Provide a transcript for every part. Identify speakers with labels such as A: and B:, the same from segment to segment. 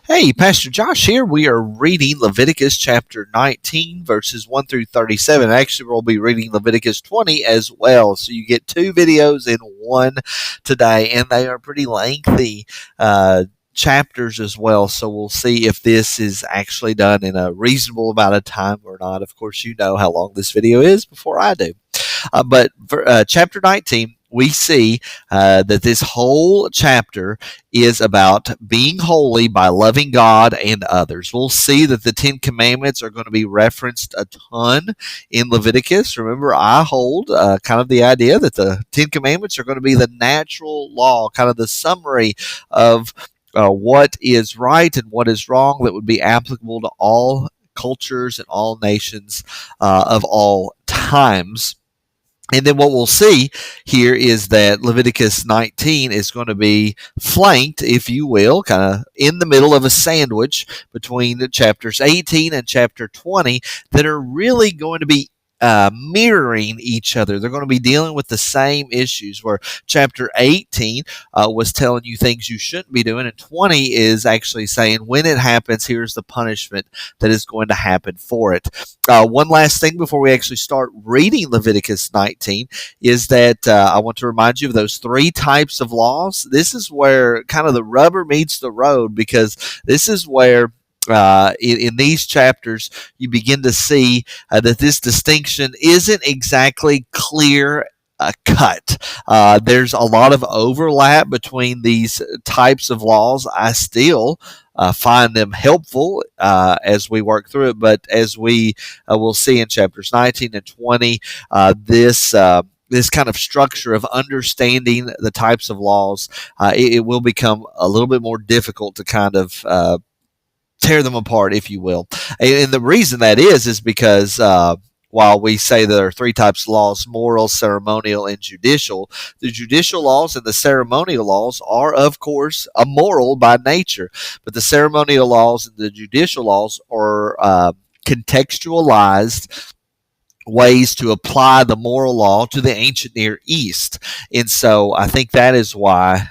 A: Hey, Pastor Josh here. We are reading Leviticus chapter 19, verses 1 through 37. Actually, we'll be reading Leviticus 20 as well. So you get two videos in one today, and they are pretty lengthy chapters as well. So we'll see if this is actually done in a reasonable amount of time or not. Of course, you know how long this video is before I do. But for chapter 19, we see that this whole chapter is about being holy by loving God and others. We'll see that the Ten Commandments are going to be referenced a ton in Leviticus. Remember, I hold kind of the idea that the Ten Commandments are going to be the natural law, kind of the summary of what is right and what is wrong that would be applicable to all cultures and all nations of all times. And then what we'll see here is that Leviticus 19 is going to be flanked, if you will, kind of in the middle of a sandwich between chapters 18 and chapter 20 that are really going to be mirroring each other. They're going to be dealing with the same issues, where chapter 18 was telling you things you shouldn't be doing, and 20 is actually saying when it happens, here's the punishment that is going to happen for it. One last thing before we actually start reading Leviticus 19 is that I want to remind you of those three types of laws. This is where kind of the rubber meets the road, because this is where in these chapters, you begin to see that this distinction isn't exactly clear cut. There's a lot of overlap between these types of laws. I still find them helpful as we work through it, but as we will see in chapters 19 and 20, this kind of structure of understanding the types of laws, it will become a little bit more difficult to kind of tear them apart, if you will. And the reason that is because while we say there are three types of laws: moral, ceremonial, and judicial, the judicial laws and the ceremonial laws are, of course, immoral by nature. But the ceremonial laws and the judicial laws are contextualized ways to apply the moral law to the ancient Near East. And so I think that is why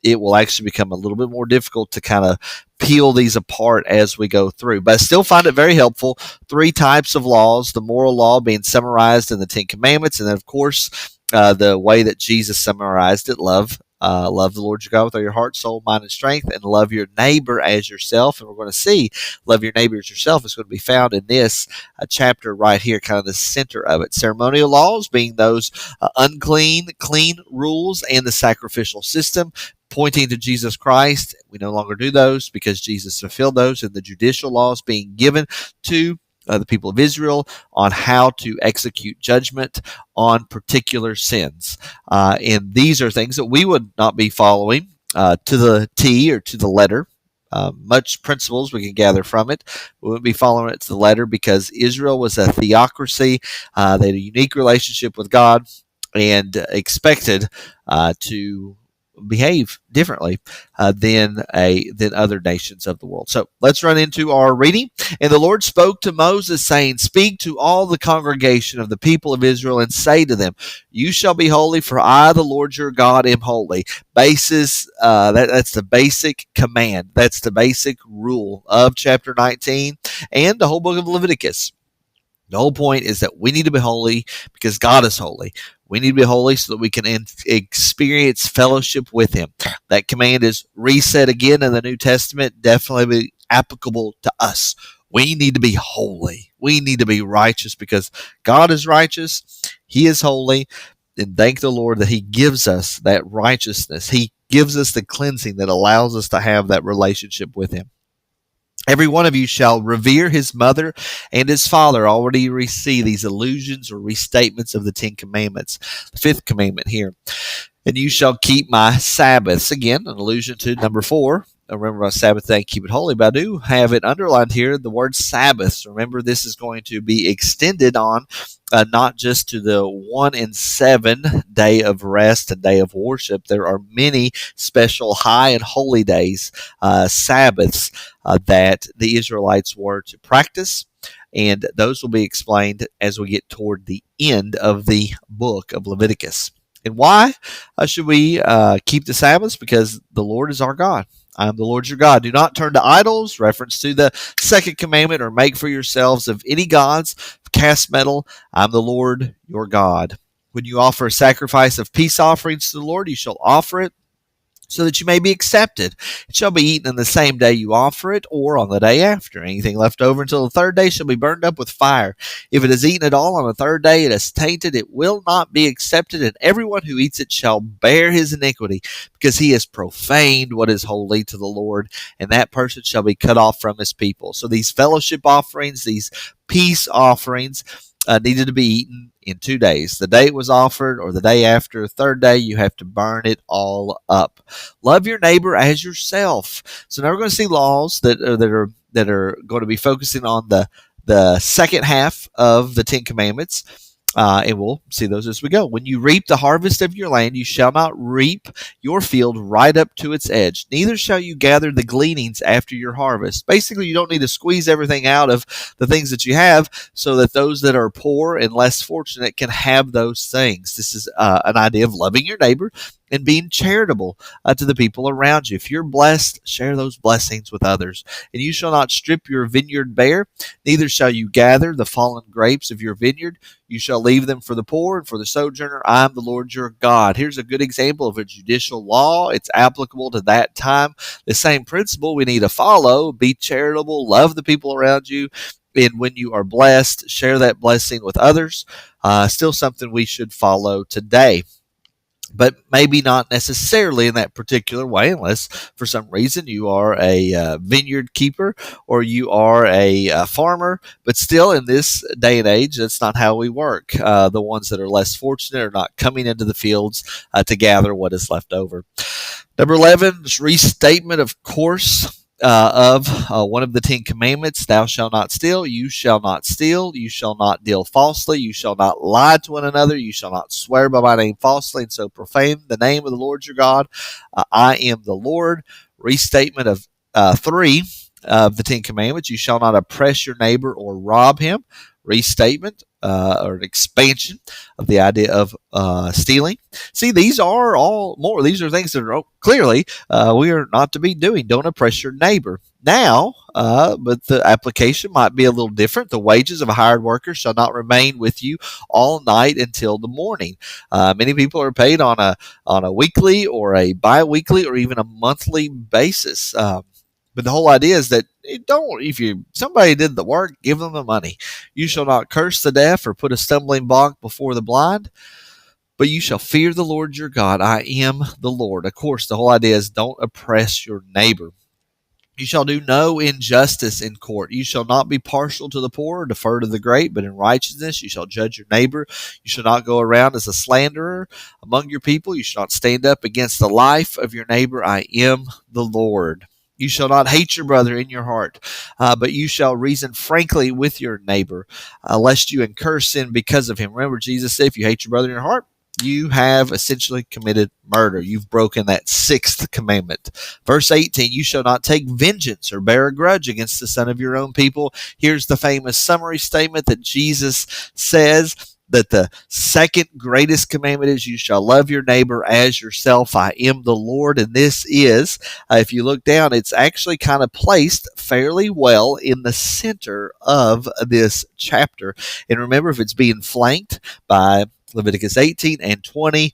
A: it will actually become a little bit more difficult to kind of peel these apart as we go through. But I still find it very helpful. Three types of laws: the moral law being summarized in the Ten Commandments, and then, of course, the way that Jesus summarized it: love the Lord your God with all your heart, soul, mind, and strength, and love your neighbor as yourself. And we're going to see love your neighbor as yourself is going to be found in this chapter right here, kind of the center of it. Ceremonial laws being those unclean, clean rules, and the sacrificial system, pointing to Jesus Christ. We no longer do those because Jesus fulfilled those. And the judicial laws being given to the people of Israel on how to execute judgment on particular sins. And these are things that we would not be following to the T or to the letter. Much principles we can gather from it. We wouldn't be following it to the letter because Israel was a theocracy. They had a unique relationship with God and expected to behave differently than other nations of the world. So let's run into our reading. And the Lord spoke to Moses, saying, "Speak to all the congregation of the people of Israel and say to them, you shall be holy, for I, the Lord your God, am holy." That's the basic command. That's the basic rule of chapter 19 and the whole book of Leviticus. The whole point is that we need to be holy because God is holy. We need to be holy so that we can experience fellowship with Him. That command is reset again in the New Testament, definitely applicable to us. We need to be holy. We need to be righteous because God is righteous. He is holy. And thank the Lord that He gives us that righteousness. He gives us the cleansing that allows us to have that relationship with Him. "Every one of you shall revere his mother and his father." Already we see these allusions or restatements of the Ten Commandments. The fifth commandment here: "And you shall keep my Sabbaths." Again, an allusion to number 4. Remember, my Sabbath day, keep it holy. But I do have it underlined here, the word Sabbaths. Remember, this is going to be extended on not just to the 1 and 7 day of rest and day of worship. There are many special high and holy days, Sabbaths, that the Israelites were to practice. And those will be explained as we get toward the end of the book of Leviticus. And why should we keep the Sabbaths? Because the Lord is our God. I am the Lord your God. Do not turn to idols, reference to the second commandment, or make for yourselves of any gods, cast metal. I am the Lord your God. When you offer a sacrifice of peace offerings to the Lord, you shall offer it so that you may be accepted. It shall be eaten in the same day you offer it, or on the day after. Anything left over until the third day shall be burned up with fire. If it is eaten at all on the third day, it is tainted, it will not be accepted, and everyone who eats it shall bear his iniquity, because he has profaned what is holy to the Lord, and that person shall be cut off from his people. So these fellowship offerings, these peace offerings, needed to be eaten in 2 days. The day it was offered or the day after, the third day, you have to burn it all up. Love your neighbor as yourself. So now we're going to see laws that are going to be focusing on the second half of the Ten Commandments. And we'll see those as we go. When you reap the harvest of your land, you shall not reap your field right up to its edge. Neither shall you gather the gleanings after your harvest. Basically, you don't need to squeeze everything out of the things that you have so that those that are poor and less fortunate can have those things. This is an idea of loving your neighbor and being charitable to the people around you. If you're blessed, share those blessings with others. And you shall not strip your vineyard bare, neither shall you gather the fallen grapes of your vineyard. You shall leave them for the poor and for the sojourner. I am the Lord your God. Here's a good example of a judicial law. It's applicable to that time. The same principle we need to follow. Be charitable, love the people around you, and when you are blessed, share that blessing with others. Still something we should follow today, but maybe not necessarily in that particular way, unless for some reason you are a vineyard keeper or you are a farmer. But still, in this day and age, that's not how we work. The ones that are less fortunate are not coming into the fields to gather what is left over. Number 11 is restatement, of course, of one of the Ten Commandments. Thou shalt not steal. You shall not steal. You shall not deal falsely. You shall not lie to one another. You shall not swear by my name falsely and so profane the name of the Lord your God. I am the Lord. Restatement of 3 of the Ten Commandments. You shall not oppress your neighbor or rob him. Restatement or an expansion of the idea of stealing. See, these are all more. These are things that are clearly we are not to be doing. Don't oppress your neighbor. Now, but the application might be a little different. The wages of a hired worker shall not remain with you all night until the morning. Many people are paid on a weekly or a bi-weekly or even a monthly basis. But the whole idea is that if somebody did the work, give them the money. You shall not curse the deaf or put a stumbling block before the blind, but you shall fear the Lord your God. I am the Lord. Of course, the whole idea is don't oppress your neighbor. You shall do no injustice in court. You shall not be partial to the poor or defer to the great, but in righteousness you shall judge your neighbor. You shall not go around as a slanderer among your people. You shall not stand up against the life of your neighbor. I am the Lord. You shall not hate your brother in your heart, but you shall reason frankly with your neighbor, lest you incur sin because of him. Remember, Jesus said, if you hate your brother in your heart, you have essentially committed murder. You've broken that sixth commandment. Verse 18, you shall not take vengeance or bear a grudge against the son of your own people. Here's the famous summary statement that Jesus says, that the second greatest commandment is you shall love your neighbor as yourself. I am the Lord. And this is, if you look down, it's actually kind of placed fairly well in the center of this chapter. And remember, if it's being flanked by Leviticus 18 and 20,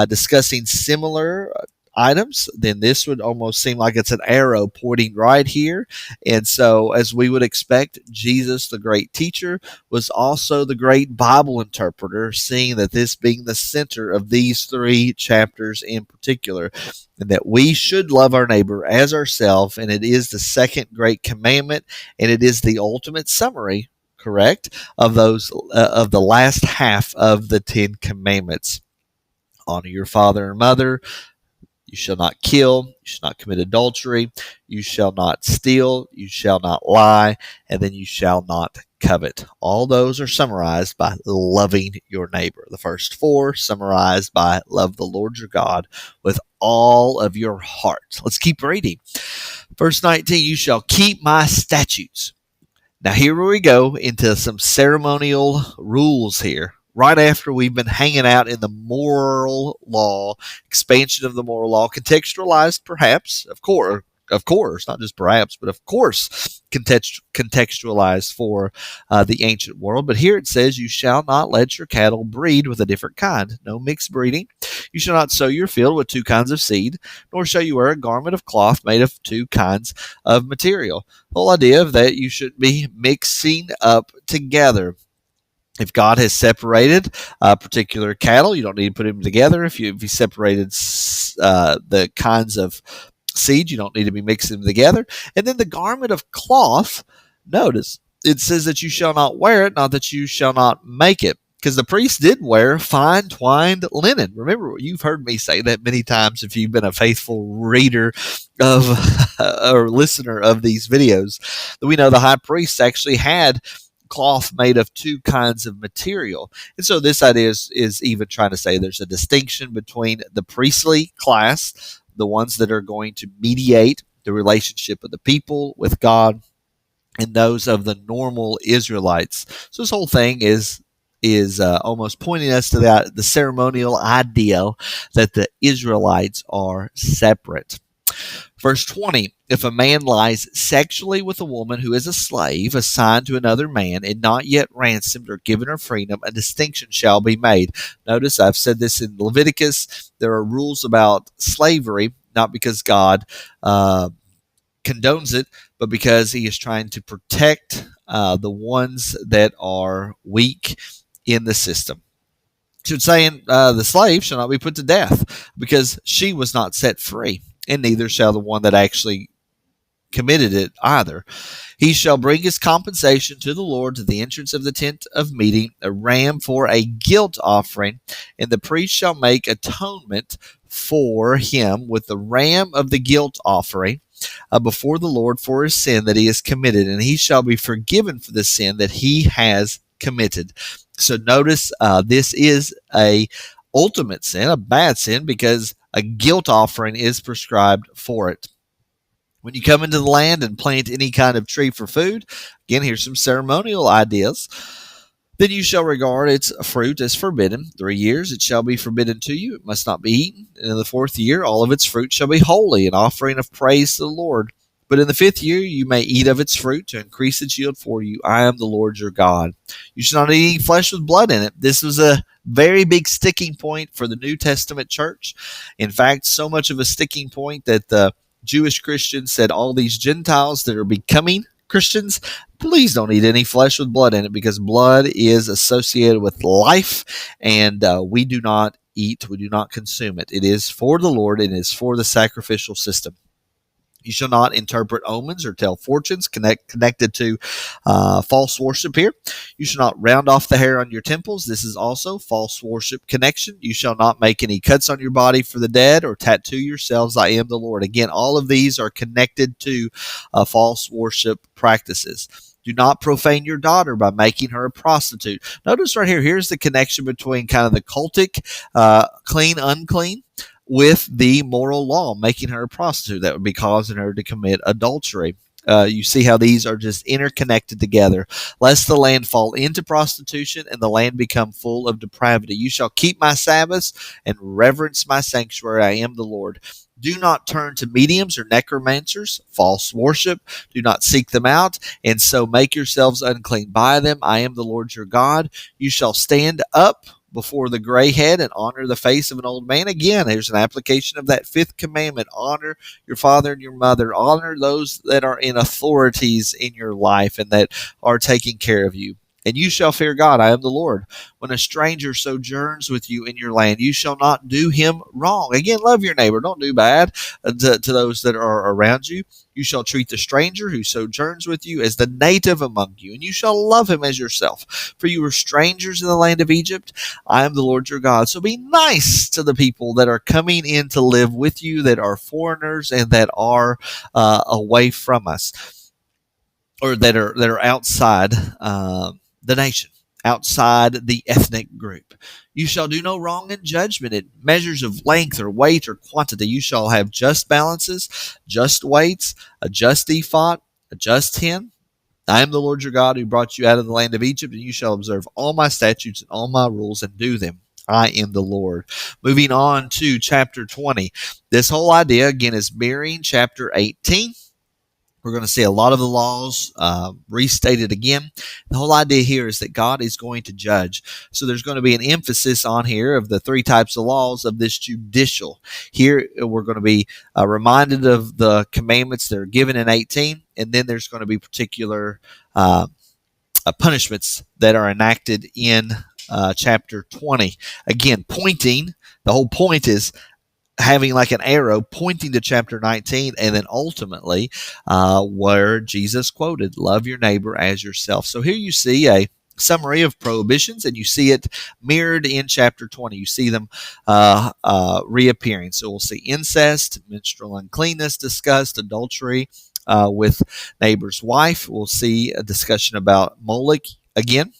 A: discussing similar items, then this would almost seem like it's an arrow pointing right here. And so, as we would expect, Jesus, the great teacher, was also the great Bible interpreter, seeing that this being the center of these 3 chapters in particular, and that we should love our neighbor as ourselves, and it is the second great commandment, and it is the ultimate summary, correct, of those of the last half of the 10 commandments. Honor your father and mother. You shall not kill. You shall not commit adultery. You shall not steal. You shall not lie. And then you shall not covet. All those are summarized by loving your neighbor. The first 4 summarized by love the Lord your God with all of your heart. Let's keep reading. Verse 19, you shall keep my statutes. Now here we go into some ceremonial rules here. Right after we've been hanging out in the moral law, expansion of the moral law, contextualized perhaps, of course, of course, not just perhaps, but of course, contextualized for the ancient world. But here it says, you shall not let your cattle breed with a different kind. No mixed breeding. You shall not sow your field with two kinds of seed, nor shall you wear a garment of cloth made of two kinds of material. The whole idea of that you should be mixing up together. If God has separated particular cattle, you don't need to put them together. If you separated the kinds of seed, you don't need to be mixing them together. And then the garment of cloth, notice it says that you shall not wear it, not that you shall not make it. Because the priest did wear fine twined linen. Remember, you've heard me say that many times if you've been a faithful reader of or listener of these videos. That we know the high priest actually had cloth made of two kinds of material. And so this idea is even trying to say there's a distinction between the priestly class, the ones that are going to mediate the relationship of the people with God, and those of the normal Israelites. So this whole thing is almost pointing us to the ceremonial ideal that the Israelites are separate. Verse 20, if a man lies sexually with a woman who is a slave assigned to another man and not yet ransomed or given her freedom, a distinction shall be made. Notice I've said this in Leviticus. There are rules about slavery, not because God condones it, but because he is trying to protect the ones that are weak in the system. So it's saying the slave shall not be put to death because she was not set free, and neither shall the one that actually committed it either. He shall bring his compensation to the Lord to the entrance of the tent of meeting, a ram for a guilt offering, and the priest shall make atonement for him with the ram of the guilt offering before the Lord for his sin that he has committed, and he shall be forgiven for the sin that he has committed. So notice this is a ultimate sin, a bad sin, because a guilt offering is prescribed for it. When you come into the land and plant any kind of tree for food, again, here's some ceremonial ideas. Then you shall regard its fruit as forbidden. 3 years it shall be forbidden to you. It must not be eaten. And in the 4th year all of its fruit shall be holy, an offering of praise to the Lord. But in the 5th year you may eat of its fruit to increase its yield for you. I am the Lord your God. You shall not eat flesh with blood in it. This was a very big sticking point for the New Testament church. In fact, so much of a sticking point that the Jewish Christians said all these Gentiles that are becoming Christians, please don't eat any flesh with blood in it, because blood is associated with life, and we do not consume it. It is for the Lord, and it is for the sacrificial system. You shall not interpret omens or tell fortunes connected to false worship here. You shall not round off the hair on your temples. This is also false worship connection. You shall not make any cuts on your body for the dead or tattoo yourselves. I am the Lord. Again, all of these are connected to false worship practices. Do not profane your daughter by making her a prostitute. Notice right here, here's the connection between kind of the cultic, clean, unclean, with the moral law, making her a prostitute. That would be causing her to commit adultery. You see how these are just interconnected together. Lest the land fall into prostitution and the land become full of depravity. You shall keep my Sabbaths and reverence my sanctuary. I am the Lord. Do not turn to mediums or necromancers, false worship. Do not seek them out, and so make yourselves unclean by them. I am the Lord your God. You shall stand up before the gray head and honor the face of an old man. Again, there's an application of that 5th commandment. Honor your father and your mother. Honor those that are in authorities in your life and that are taking care of you. And you shall fear God. I am the Lord. When a stranger sojourns with you in your land, you shall not do him wrong. Again, love your neighbor. Don't do bad to those that are around you. You shall treat the stranger who sojourns with you as the native among you, and you shall love him as yourself. For you were strangers in the land of Egypt. I am the Lord your God. So be nice to the people that are coming in to live with you, that are foreigners and that are away from us, or that are outside the nation, outside the ethnic group. You shall do no wrong in judgment in measures of length or weight or quantity. You shall have just balances, just weights, a just ephah, a just hin. I am the Lord your God who brought you out of the land of Egypt, and you shall observe all my statutes and all my rules and do them. I am the Lord. Moving on to chapter 20. This whole idea, again, is mirroring chapter 18. We're going to see a lot of the laws restated again. The whole idea here is that God is going to judge. So there's going to be an emphasis on here of the three types of laws of this judicial. Here we're going to be reminded of the commandments that are given in 18, and then there's going to be particular punishments that are enacted in chapter 20. Again, pointing, the whole point is having like an arrow pointing to chapter 19, and then ultimately where Jesus quoted, love your neighbor as yourself. So here you see a summary of prohibitions, and you see it mirrored in chapter 20. You see them reappearing. So we'll see incest, menstrual uncleanness discussed, adultery with neighbor's wife. We'll see a discussion about Moloch again.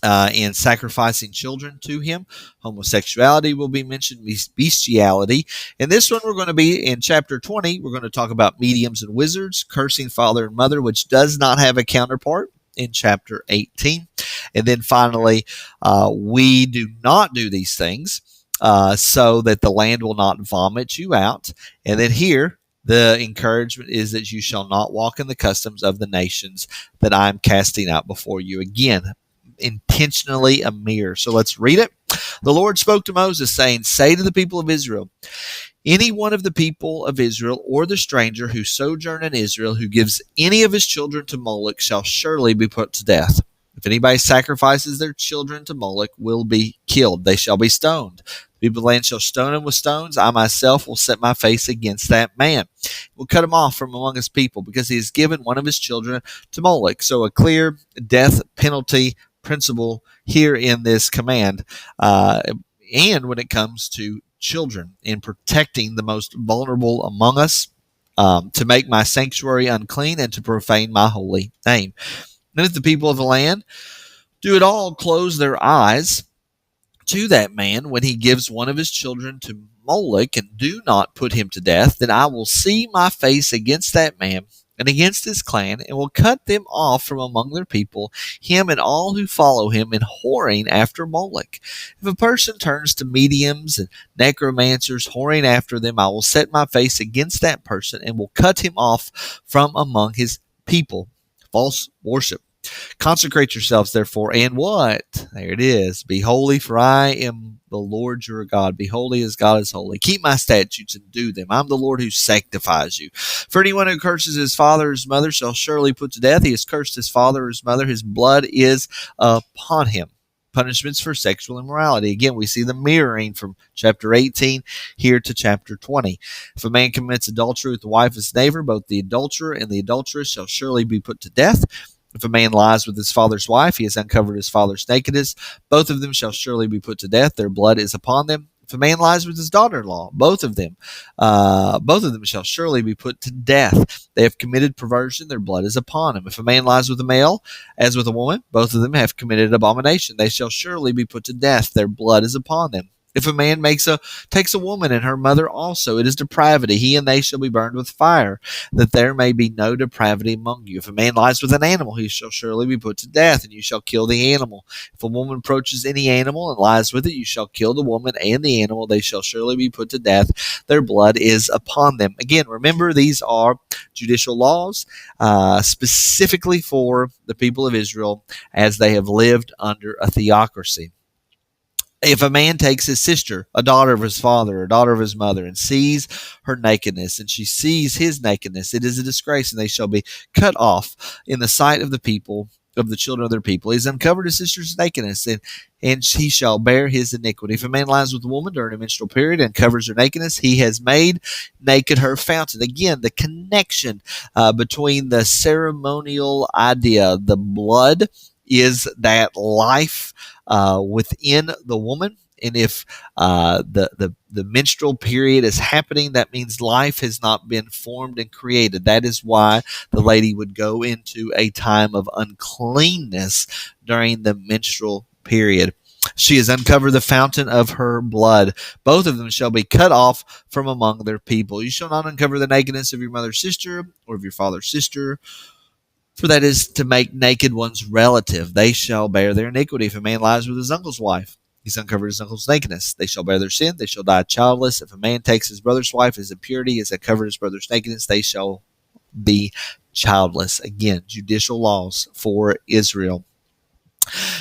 A: And sacrificing children to him. Homosexuality will be mentioned, bestiality. In this one, we're going to be in chapter 20, we're going to talk about mediums and wizards, cursing father and mother, which does not have a counterpart in chapter 18. And then finally, we do not do these things so that the land will not vomit you out. And then here, the encouragement is that you shall not walk in the customs of the nations that I am casting out before you. Again, intentionally a mirror. So let's read it. The Lord spoke to Moses, saying, say to the people of Israel, any one of the people of Israel or the stranger who sojourn in Israel who gives any of his children to Moloch shall surely be put to death. If anybody sacrifices their children to Moloch, will be killed. They shall be stoned. The people of the land shall stone him with stones. I myself will set my face against that man. Will cut him off from among his people, because he has given one of his children to Moloch. So a clear death penalty principle here in this command, and when it comes to children, in protecting the most vulnerable among us, to make my sanctuary unclean and to profane my holy name. And if the people of the land do at all close their eyes to that man when he gives one of his children to Moloch, and do not put him to death, then I will see my face against that man and against his clan, and will cut them off from among their people, him and all who follow him in whoring after Moloch. If a person turns to mediums and necromancers, whoring after them, I will set my face against that person, and will cut him off from among his people. False worship. Consecrate yourselves, therefore, and what? There it is. Be holy, for I am the Lord your God. Be holy as God is holy. Keep my statutes and do them. I'm the Lord who sanctifies you. For anyone who curses his father or his mother shall surely put to death. He has cursed his father or his mother. His blood is upon him. Punishments for sexual immorality. Again, we see the mirroring from chapter 18 here to chapter 20. If a man commits adultery with the wife of his neighbor, both the adulterer and the adulteress shall surely be put to death. If a man lies with his father's wife, he has uncovered his father's nakedness. Both of them shall surely be put to death. Their blood is upon them. If a man lies with his daughter-in-law, both of them shall surely be put to death. They have committed perversion. Their blood is upon them. If a man lies with a male, as with a woman, both of them have committed abomination. They shall surely be put to death. Their blood is upon them. If a man takes a woman and her mother also, it is depravity. He and they shall be burned with fire, that there may be no depravity among you. If a man lies with an animal, he shall surely be put to death, and you shall kill the animal. If a woman approaches any animal and lies with it, you shall kill the woman and the animal. They shall surely be put to death. Their blood is upon them. Again, remember, these are judicial laws, specifically for the people of Israel as they have lived under a theocracy. If a man takes his sister, a daughter of his father, or a daughter of his mother, and sees her nakedness, and she sees his nakedness, it is a disgrace, and they shall be cut off in the sight of the people, of the children of their people. He has uncovered his sister's nakedness, and he shall bear his iniquity. If a man lies with a woman during a menstrual period and covers her nakedness, he has made naked her fountain. Again, the connection between the ceremonial idea, the blood is that life within the woman, and if the menstrual period is happening, that means life has not been formed and created. That is why the lady would go into a time of uncleanness during the menstrual period. She has uncovered the fountain of her blood. Both of them shall be cut off from among their people. You shall not uncover the nakedness of your mother's sister or of your father's sister, for that is to make naked one's relative. They shall bear their iniquity. If a man lies with his uncle's wife, He's uncovered his uncle's nakedness. They shall bear their sin. They shall die childless. If a man takes his brother's wife, his impurity has uncovered his brother's nakedness. They shall be childless. Again, judicial laws for Israel.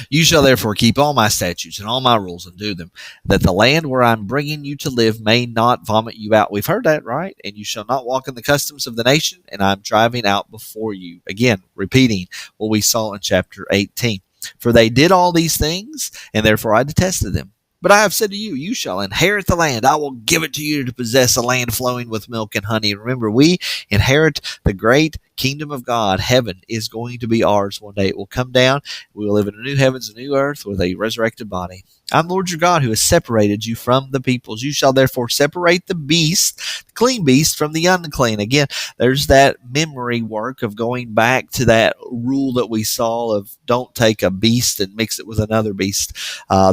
A: You shall therefore keep all my statutes and all my rules and do them, that the land where I'm bringing you to live may not vomit you out. We've heard that, right? And you shall not walk in the customs of the nation, and I'm driving out before you. Again, repeating what we saw in chapter 18. For they did all these things, and therefore I detested them. But I have said to you, you shall inherit the land. I will give it to you to possess, a land flowing with milk and honey. Remember, we inherit the great kingdom of God. Heaven is going to be ours one day. It will come down. We will live in a new heavens and new earth with a resurrected body. I'm Lord your God who has separated you from the peoples. You shall therefore separate the beast, the clean beast, from the unclean. Again, there's that memory work of going back to that rule that we saw of don't take a beast and mix it with another beast.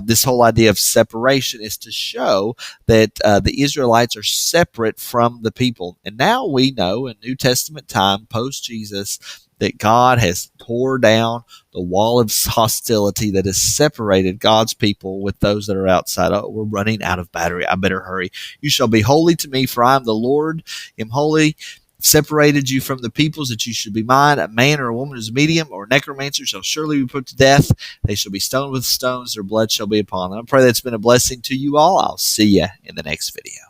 A: This whole idea of separation is to show that the Israelites are separate from the people. And now we know in New Testament time, post-Jesus, that God has tore down the wall of hostility that has separated God's people with those that are outside. Oh, we're running out of battery. I better hurry. You shall be holy to me, for I am the Lord, am holy. Separated you from the peoples, that you should be mine. A man or a woman who's medium or necromancer shall surely be put to death. They shall be stoned with stones. Their blood shall be upon them. I pray that's been a blessing to you all. I'll see you in the next video.